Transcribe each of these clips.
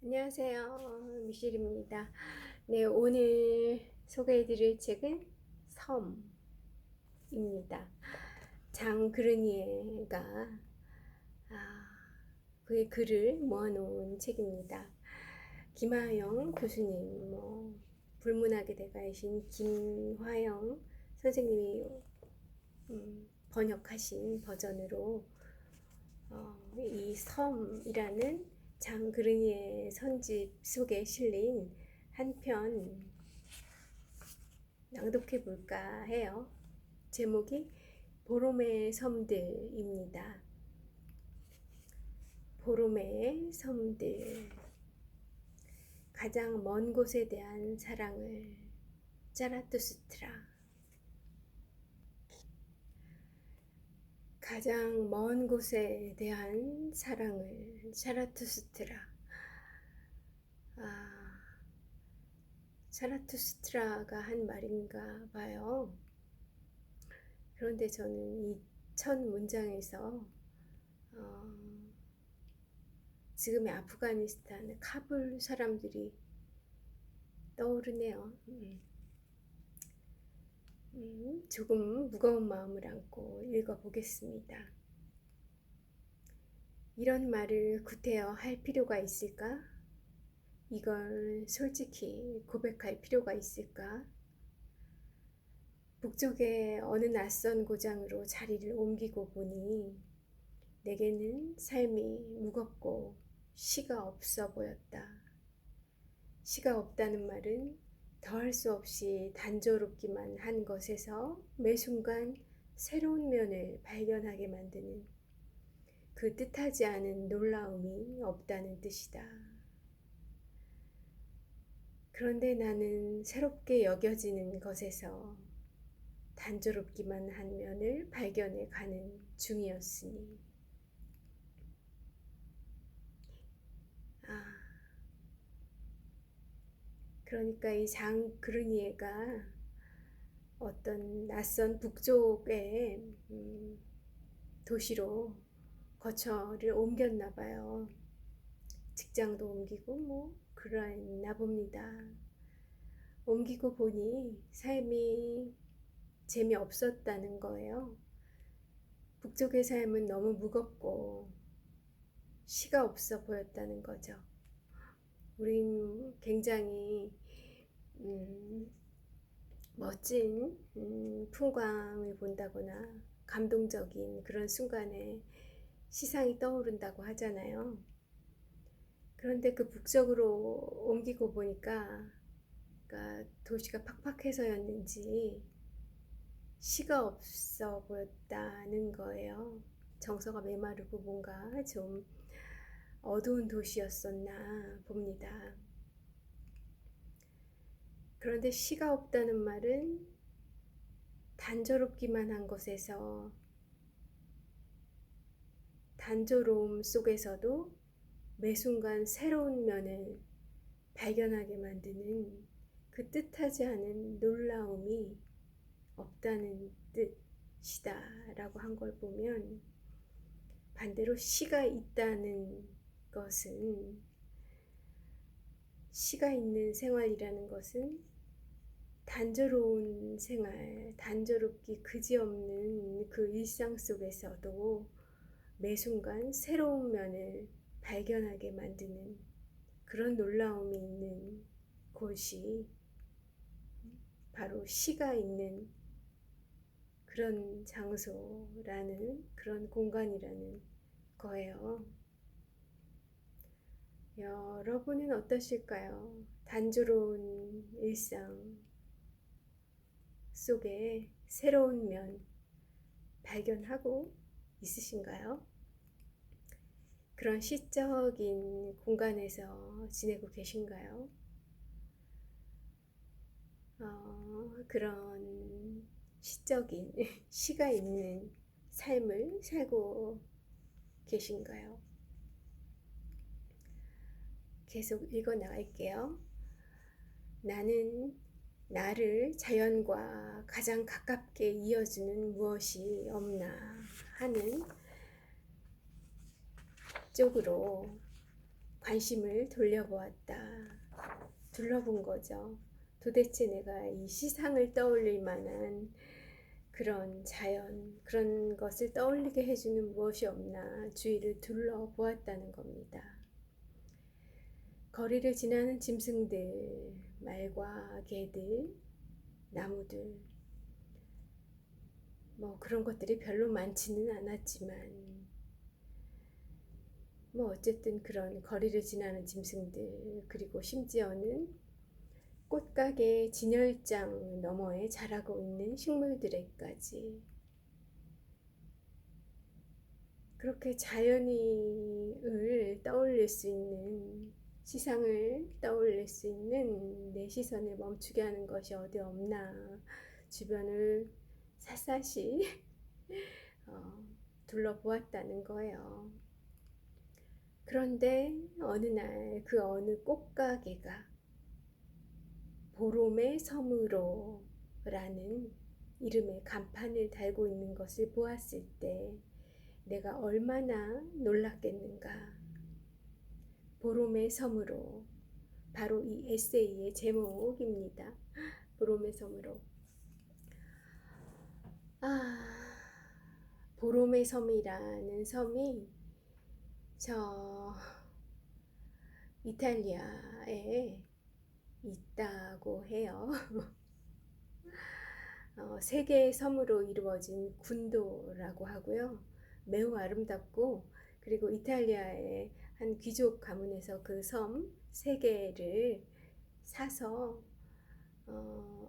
안녕하세요. 미실입니다. 네, 오늘 소개해드릴 책은 섬입니다. 장그르니에가 그의 글을 모아놓은 책입니다. 김하영 교수님, 불문하게 대가이신 김화영 선생님이 번역하신 버전으로 이 섬이라는 장그르니의 선집 속에 실린 한 편 낭독해 볼까 해요. 제목이 보로메 섬들입니다. 보로메 섬들. 가장 먼 곳에 대한 사랑을. 자라투스트라. 가장 먼 곳에 대한 사랑을. 자라투스트라. 자라투스트라가 한 말인가 봐요. 그런데 저는 이 첫 문장에서 지금의 아프가니스탄 카불 사람들이 떠오르네요. 조금 무거운 마음을 안고 읽어보겠습니다. 이런 말을 구태여 할 필요가 있을까? 이걸 솔직히 고백할 필요가 있을까? 북쪽의 어느 낯선 고장으로 자리를 옮기고 보니 내게는 삶이 무겁고 시가 없어 보였다. 시가 없다는 말은 더할 수 없이 단조롭기만 한 것에서 매 순간 새로운 면을 발견하게 만드는 그 뜻하지 않은 놀라움이 없다는 뜻이다. 그런데 나는 새롭게 여겨지는 것에서 단조롭기만 한 면을 발견해 가는 중이었으니. 그러니까 이 장그르니에가 어떤 낯선 북쪽의 도시로 거처를 옮겼나 봐요. 직장도 옮기고 그랬나 봅니다. 옮기고 보니 삶이 재미없었다는 거예요. 북쪽의 삶은 너무 무겁고 시가 없어 보였다는 거죠. 우린 굉장히 멋진 풍광을 본다거나 감동적인 그런 순간에 시상이 떠오른다고 하잖아요. 그런데 그 북쪽으로 옮기고 보니까 그러니까 도시가 팍팍해서였는지 시가 없어 보였다는 거예요. 정서가 메마르고 뭔가 좀 어두운 도시였었나 봅니다. 그런데 시가 없다는 말은 단조롭기만 한 것에서 단조로움 속에서도 매 순간 새로운 면을 발견하게 만드는 그 뜻하지 않은 놀라움이 없다는 뜻이다 라고 한 걸 보면 반대로 시가 있다는 것은 시가 있는 생활이라는 것은 단조로운 생활, 단조롭기 그지없는 그 일상 속에서도 매 순간 새로운 면을 발견하게 만드는 그런 놀라움이 있는 곳이 바로 시가 있는 그런 장소라는 그런 공간이라는 거예요. 여러분은 어떠실까요? 단조로운 일상 속에 새로운 면 발견하고 있으신가요? 그런 시적인 공간에서 지내고 계신가요? 그런 시적인 시가 있는 삶을 살고 계신가요? 계속 읽어 나갈게요. 나는 나를 자연과 가장 가깝게 이어주는 무엇이 없나 하는 쪽으로 관심을 돌려보았다. 둘러본 거죠. 도대체 내가 이 시상을 떠올릴 만한 그런 자연, 그런 것을 떠올리게 해주는 무엇이 없나 주위를 둘러보았다는 겁니다. 거리를 지나는 짐승들, 말과 개들, 나무들, 뭐 그런 것들이 별로 많지는 않았지만 뭐 어쨌든 그런 거리를 지나는 짐승들, 그리고 심지어는 꽃가게 진열장 너머에 자라고 있는 식물들에까지 그렇게 자연을 떠올릴 수 있는, 시상을 떠올릴 수 있는 내 시선을 멈추게 하는 것이 어디 없나 주변을 샅샅이 둘러보았다는 거예요. 그런데 어느 날 그 어느 꽃가게가 보롬의 섬으로 라는 이름의 간판을 달고 있는 것을 보았을 때 내가 얼마나 놀랐겠는가. 보롬의 섬으로, 바로 이 에세이의 제목입니다. 보롬의 섬으로. 보롬의 섬이라는 섬이 저 이탈리아에 있다고 해요. 세 개의 섬으로 이루어진 군도라고 하고요. 매우 아름답고, 그리고 이탈리아의 한 귀족 가문에서 그 섬 세 개를 사서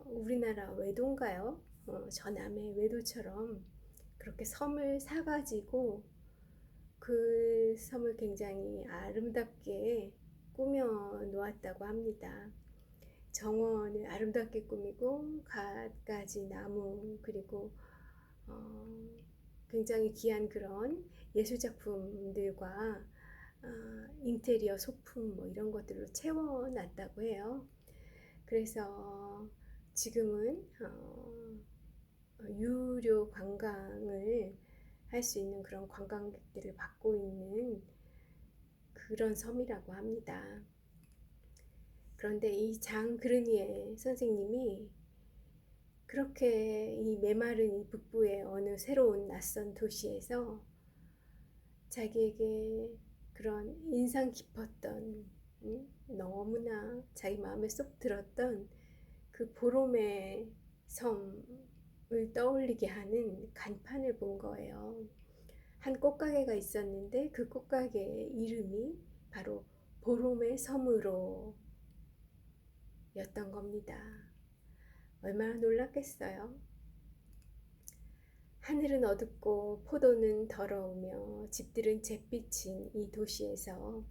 우리나라 외도인가요? 전함의 외도처럼 그렇게 섬을 사가지고 그 섬을 굉장히 아름답게 꾸며 놓았다고 합니다. 정원을 아름답게 꾸미고 갖가지 나무, 그리고 굉장히 귀한 그런 예술작품들과 인테리어 소품 뭐 이런 것들로 채워놨다고 해요. 그래서 지금은 유료 관광을 할 수 있는 그런 관광객들을 받고 있는 그런 섬이라고 합니다. 그런데 이 장 그르니에 선생님이 그렇게 이 메마른 이 북부의 어느 새로운 낯선 도시에서 자기에게 그런 인상 깊었던, 너무나 자기 마음에 쏙 들었던 그 보롬의 섬을 떠올리게 하는 간판을 본 거예요. 한 꽃가게가 있었는데 그 꽃가게의 이름이 바로 보롬의 섬으로 였던 겁니다. 얼마나 놀랐겠어요. 하늘은 어둡고 포도는 더러우며 집들은 잿빛인 이 도시에서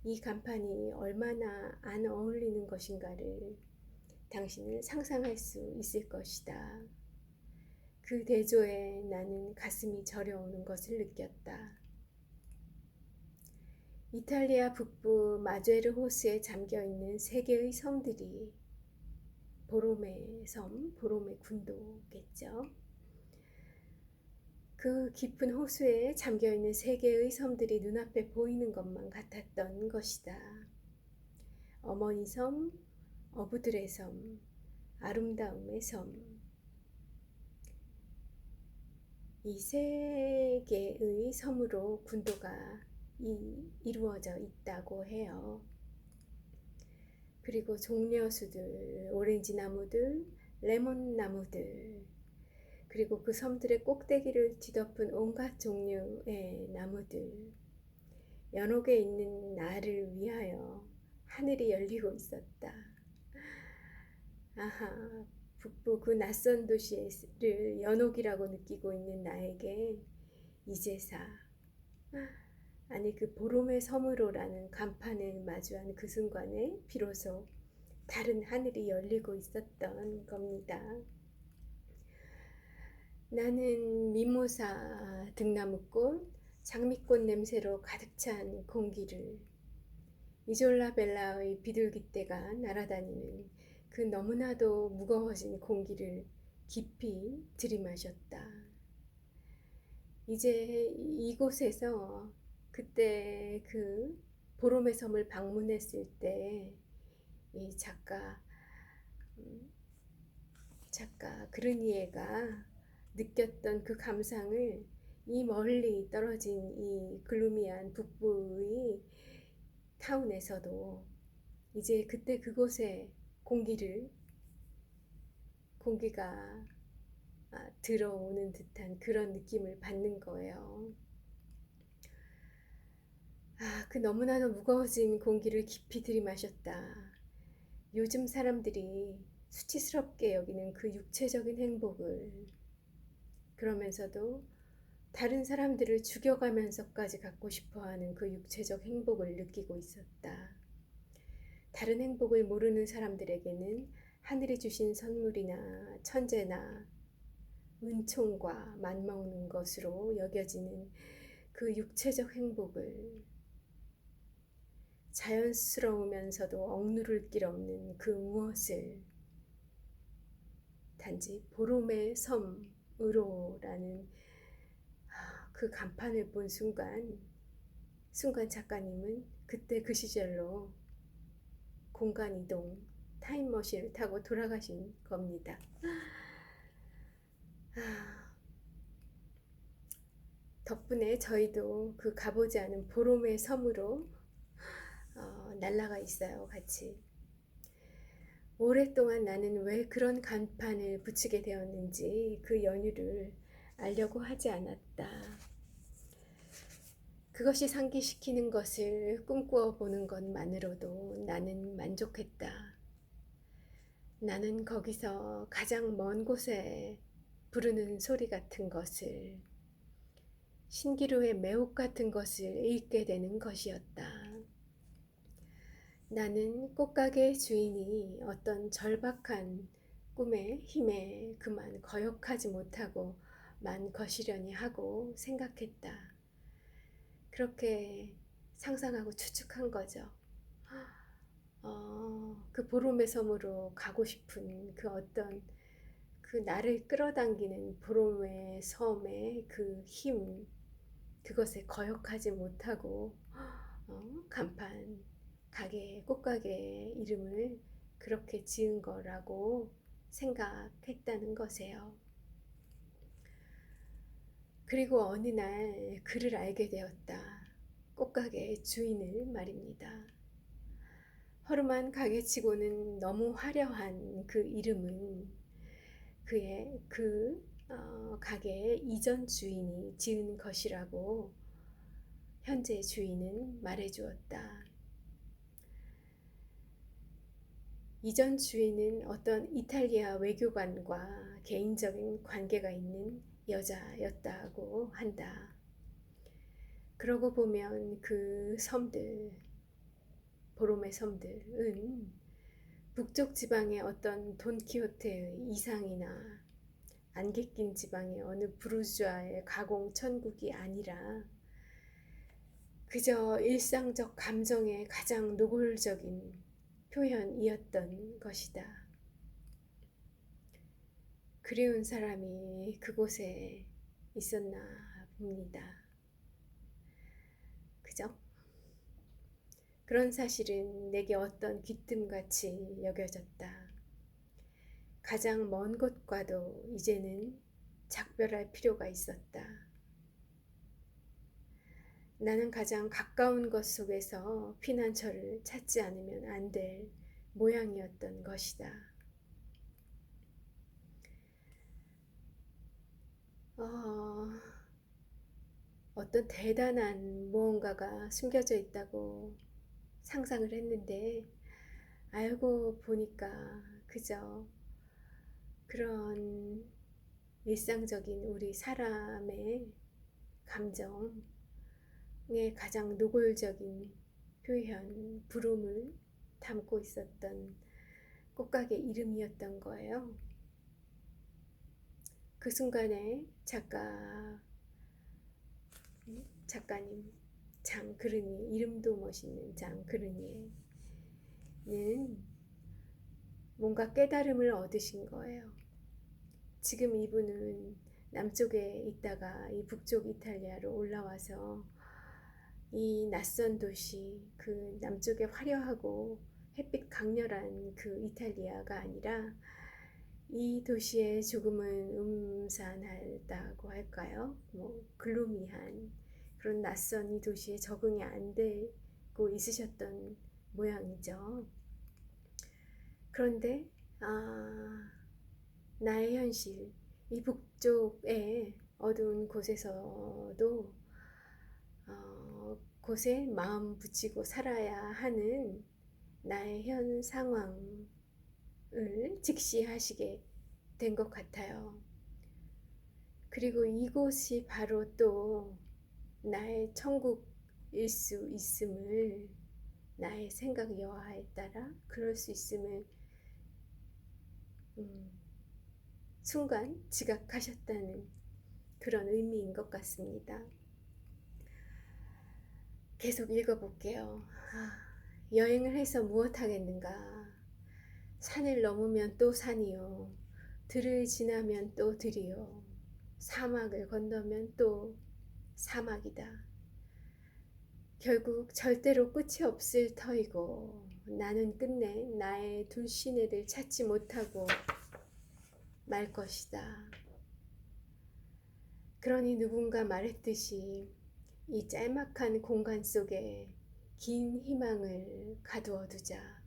이 간판이 얼마나 안 어울리는 것인가를 당신은 상상할 수 있을 것이다. 그 대조에 나는 가슴이 저려오는 것을 느꼈다. 이탈리아 북부 마제르 호수에 잠겨있는 세 개의 섬들이 보롬의 섬, 보롬의 군도겠죠. 그 깊은 호수에 잠겨있는 세 개의 섬들이 눈앞에 보이는 것만 같았던 것이다. 어머니 섬, 어부들의 섬, 아름다움의 섬. 이 세 개의 섬으로 군도가 이루어져 있다고 해요. 그리고 종려수들, 오렌지 나무들, 레몬 나무들, 그리고 그 섬들의 꼭대기를 뒤덮은 온갖 종류의 나무들, 연옥에 있는 나를 위하여 하늘이 열리고 있었다. 아하, 북부 그 낯선 도시를 연옥이라고 느끼고 있는 나에게 이제사, 아니 그 보롬의 섬으로라는 간판을 마주한 그 순간에 비로소 다른 하늘이 열리고 있었던 겁니다. 나는 미모사 등나무꽃, 장미꽃 냄새로 가득 찬 공기를, 이졸라 벨라의 비둘기떼가 날아다니는 그 너무나도 무거워진 공기를 깊이 들이마셨다. 이제 이곳에서 그때 그 보롬의 섬을 방문했을 때 이 작가 그르니에가 느꼈던 그 감상을 이 멀리 떨어진 이 글루미안 북부의 타운에서도 이제 그때 그곳에 공기가 들어오는 듯한 그런 느낌을 받는 거예요. 그 너무나도 무거워진 공기를 깊이 들이마셨다. 요즘 사람들이 수치스럽게 여기는 그 육체적인 행복을, 그러면서도 다른 사람들을 죽여가면서까지 갖고 싶어하는 그 육체적 행복을 느끼고 있었다. 다른 행복을 모르는 사람들에게는 하늘이 주신 선물이나 천재나 은총과 맞먹는 것으로 여겨지는 그 육체적 행복을, 자연스러우면서도 억누를 길 없는 그 무엇을 단지 보롬의 섬으로라는 그 간판을 본 순간 작가님은 그때 그 시절로 공간이동 타임머신을 타고 돌아가신 겁니다. 덕분에 저희도 그 가보지 않은 보롬의 섬으로 날아가 있어요, 같이. 오랫동안 나는 왜 그런 간판을 붙이게 되었는지 그 연유를 알려고 하지 않았다. 그것이 상기시키는 것을 꿈꾸어 보는 것만으로도 나는 만족했다. 나는 거기서 가장 먼 곳에 부르는 소리 같은 것을, 신기루의 매혹 같은 것을 읽게 되는 것이었다. 나는 꽃가게 주인이 어떤 절박한 꿈의 힘에 그만 거역하지 못하고 만 거시려니 하고 생각했다. 그렇게 상상하고 추측한 거죠. 그 보롬의 섬으로 가고 싶은 그 어떤 그 나를 끌어당기는 보롬의 섬의 그 힘, 그것에 거역하지 못하고 간판, 꽃가게 이름을 그렇게 지은 거라고 생각했다는 것이에요. 그리고 어느 날 그를 알게 되었다. 꽃가게 주인을 말입니다. 허름한 가게치고는 너무 화려한 그 이름은 그의 가게의 이전 주인이 지은 것이라고 현재 주인은 말해주었다. 이전 주인은 어떤 이탈리아 외교관과 개인적인 관계가 있는 여자였다고 한다. 그러고 보면 그 섬들, 보롬의 섬들은 북쪽 지방의 어떤 돈키호테의 이상이나 안개 낀 지방의 어느 부르주아의 가공 천국이 아니라 그저 일상적 감정의 가장 노골적인 표현이었던 것이다. 그리운 사람이 그곳에 있었나 봅니다. 그죠? 그런 사실은 내게 어떤 귀뜸같이 여겨졌다. 가장 먼 곳과도 이제는 작별할 필요가 있었다. 나는 가장 가까운 것 속에서 피난처를 찾지 않으면 안 될 모양이었던 것이다. 어떤 대단한 무언가가 숨겨져 있다고 상상을 했는데 알고 보니까 그저 그런 일상적인 우리 사람의 감정의 가장 노골적인 표현, 부름을 담고 있었던 꽃가게 이름이었던 거예요. 그 순간에 작가님 장그르니, 이름도 멋있는 장그르니에는 뭔가 깨달음을 얻으신 거예요. 지금 이분은 남쪽에 있다가 이 북쪽 이탈리아로 올라와서 이 낯선 도시, 그 남쪽에 화려하고 햇빛 강렬한 그 이탈리아가 아니라 이 도시에 조금은 음산하다고 할까요? 뭐 글루미한 그런 낯선 이 도시에 적응이 안 되고 있으셨던 모양이죠. 그런데 나의 현실, 이 북쪽의 어두운 곳에서도 곳에 마음 붙이고 살아야 하는 나의 현 상황을 직시하시게 된 것 같아요. 그리고 이곳이 바로 또 나의 천국일 수 있음을, 나의 생각 여하에 따라 그럴 수 있음을 순간 지각하셨다는 그런 의미인 것 같습니다. 계속 읽어볼게요. 여행을 해서 무엇 하겠는가? 산을 넘으면 또 산이요. 들을 지나면 또 들이요. 사막을 건너면 또 사막이다. 결국 절대로 끝이 없을 터이고 나는 끝내 나의 둘시내를 찾지 못하고 말 것이다. 그러니 누군가 말했듯이 이 짤막한 공간 속에 긴 희망을 가두어 두자.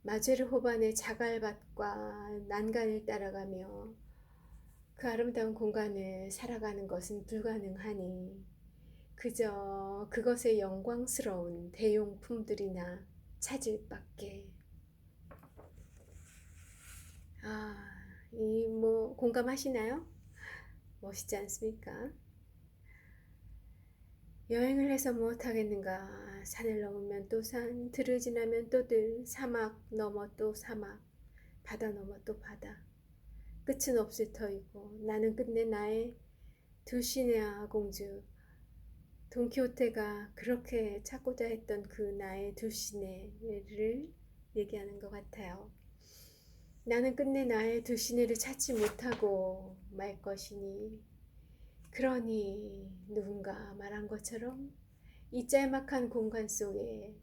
마제르 호반의 자갈밭과 난간을 따라가며 그 아름다운 공간을 살아가는 것은 불가능하니 그저 그것의 영광스러운 대용품들이나 찾을 밖에. 이 공감하시나요? 멋있지 않습니까? 여행을 해서 무엇 하겠는가? 산을 넘으면 또 산, 들을 지나면 또 들, 사막 넘어 또 사막, 바다 넘어 또 바다. 끝은 없을 터이고 나는 끝내 나의 두시네아 공주, 돈키호테가 그렇게 찾고자 했던 그 나의 두시네를 얘기하는 것 같아요. 나는 끝내 나의 두시네를 찾지 못하고 말 것이니, 그러니 누군가 말한 것처럼 이 짤막한 공간 속에,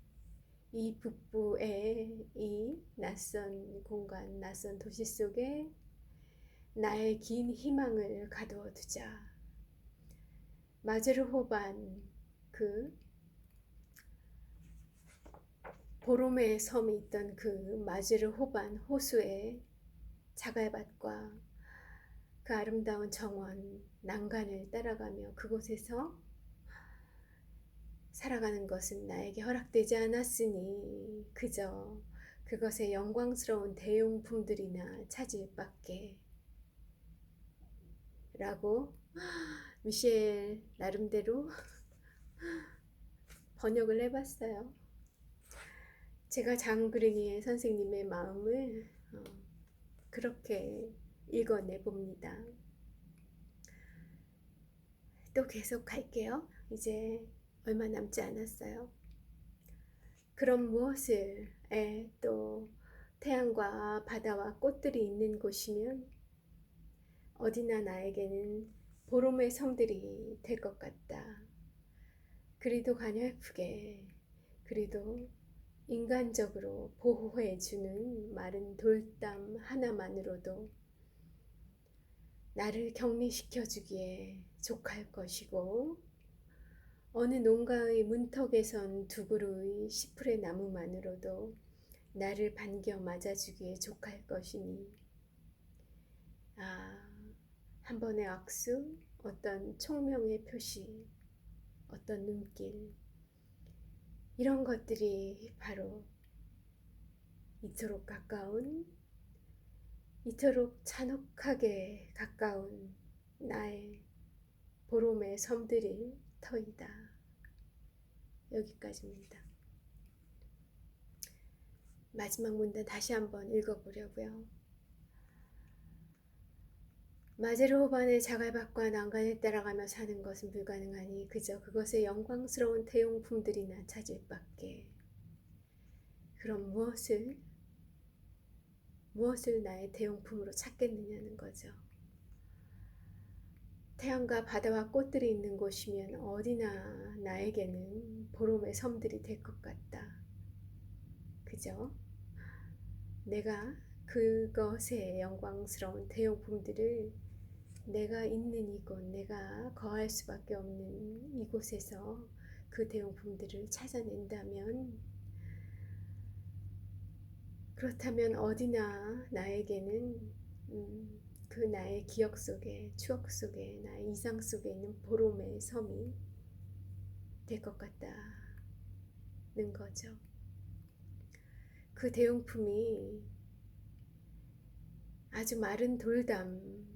이 북부의 이 낯선 공간, 낯선 도시 속에 나의 긴 희망을 가두어 두자. 마제르 호반, 그 보로메 섬이 있던 그 마제르 호반 호수의 자갈밭과 그 아름다운 정원, 난간을 따라가며 그곳에서 살아가는 것은 나에게 허락되지 않았으니 그저 그것의 영광스러운 대용품들이나 찾을 밖에. 라고 미셸 나름대로 번역을 해봤어요. 제가 장그랭이의 선생님의 마음을 그렇게 읽어내 봅니다. 또 계속 갈게요. 이제 얼마 남지 않았어요. 그럼 무엇을, 또 태양과 바다와 꽃들이 있는 곳이면 어디나 나에게는 보롬의 섬들이 될 것 같다. 그리도 가냘프게, 그리도 인간적으로 보호해주는 마른 돌담 하나만으로도 나를 격리시켜주기에 족할 것이고, 어느 농가의 문턱에선 두 그루의 시프레 나무만으로도 나를 반겨 맞아주기에 족할 것이니, 한 번의 악수, 어떤 총명의 표시, 어떤 눈길, 이런 것들이 바로 이토록 가까운, 이토록 잔혹하게 가까운 나의 보롬의 섬들일 터이다. 여기까지입니다. 마지막 문단 다시 한번 읽어보려고요. 마제르 호반의 자갈밭과 난간을 따라가며 사는 것은 불가능하니 그저 그것의 영광스러운 태용품들이나 찾을 밖에. 그럼 무엇을 나의 대용품으로 찾겠느냐는 거죠. 태양과 바다와 꽃들이 있는 곳이면 어디나 나에게는 보롬의 섬들이 될 것 같다. 그죠? 내가 그것의 영광스러운 대용품들을 내가 있는 이곳, 내가 거할 수밖에 없는 이곳에서 그 대용품들을 찾아낸다면, 그렇다면 어디나 나에게는 그 나의 기억 속에, 추억 속에, 나의 이상 속에 있는 보롬의 섬이 될 것 같다는 거죠. 그 대용품이 아주 마른 돌담,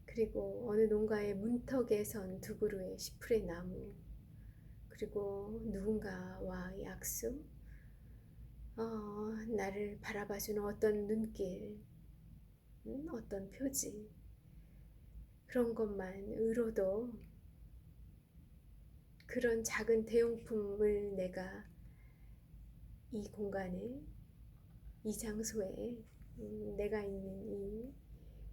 그리고 어느 농가의 문턱에 선 두 그루의 시프레 나무, 그리고 누군가와의 약속, 나를 바라봐주는 어떤 눈길, 어떤 표지, 그런 것만으로도 그런 작은 대용품을 내가 이 공간에, 이 장소에, 내가 있는 이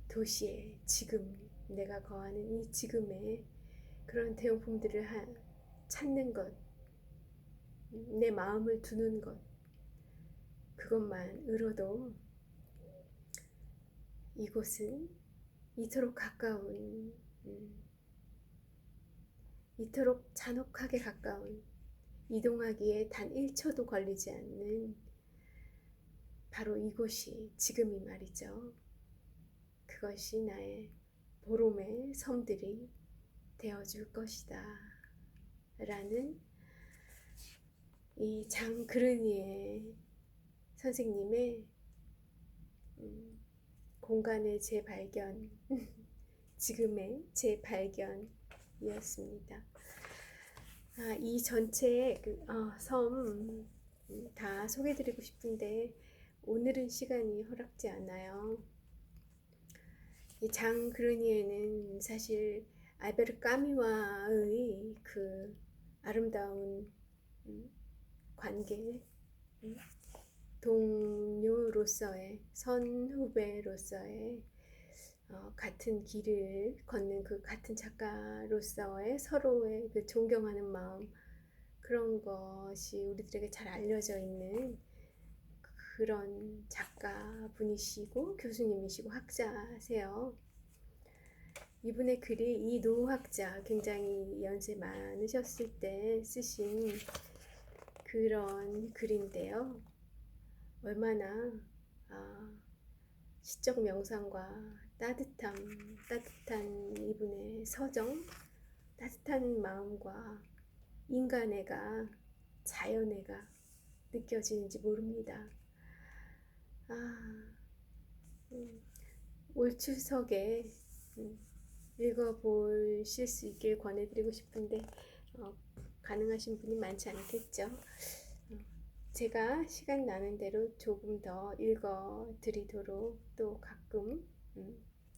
도시에, 지금 내가 거하는 이 지금에 그런 대용품들을 찾는 것, 내 마음을 두는 것, 그것만으로도 이곳은 이토록 가까운, 이토록 잔혹하게 가까운, 이동하기에 단 1초도 걸리지 않는 바로 이곳이 지금이 말이죠. 그것이 나의 보롬의 섬들이 되어줄 것이다 라는 이 장 그르니에 선생님의 공간의 재발견, 지금의 재발견이었습니다. 이 전체 섬 다 소개해드리고 싶은데 오늘은 시간이 허락지 않아요. 이 장 그르니에는 사실 알베르 까미와의 그 아름다운 관계, 동료로서의, 선후배로서의 같은 길을 걷는 그 같은 작가로서의 서로의 그 존경하는 마음, 그런 것이 우리들에게 잘 알려져 있는 그런 작가분이시고 교수님이시고 학자세요. 이분의 글이, 이 노학자, 굉장히 연세 많으셨을 때 쓰신 그런 글인데요. 얼마나 시적 명상과 따뜻한 이분의 서정, 따뜻한 마음과 인간애가, 자연애가 느껴지는지 모릅니다. 올 추석에 읽어보실 수 있길 권해드리고 싶은데 가능하신 분이 많지 않겠죠. 제가 시간 나는 대로 조금 더 읽어드리도록, 또 가끔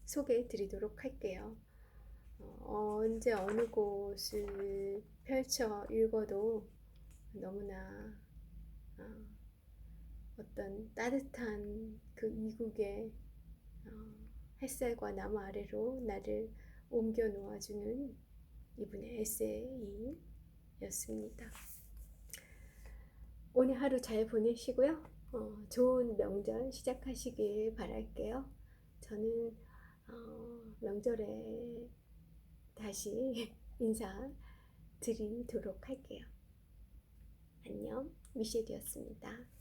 소개해드리도록 할게요. 언제 어느 곳을 펼쳐 읽어도 너무나 어떤 따뜻한 그 이국의 햇살과 나무 아래로 나를 옮겨 놓아주는 이분의 에세이였습니다. 오늘 하루 잘 보내시고요. 좋은 명절 시작하시길 바랄게요. 저는 명절에 다시 인사드리도록 할게요. 안녕, 미셸이었습니다.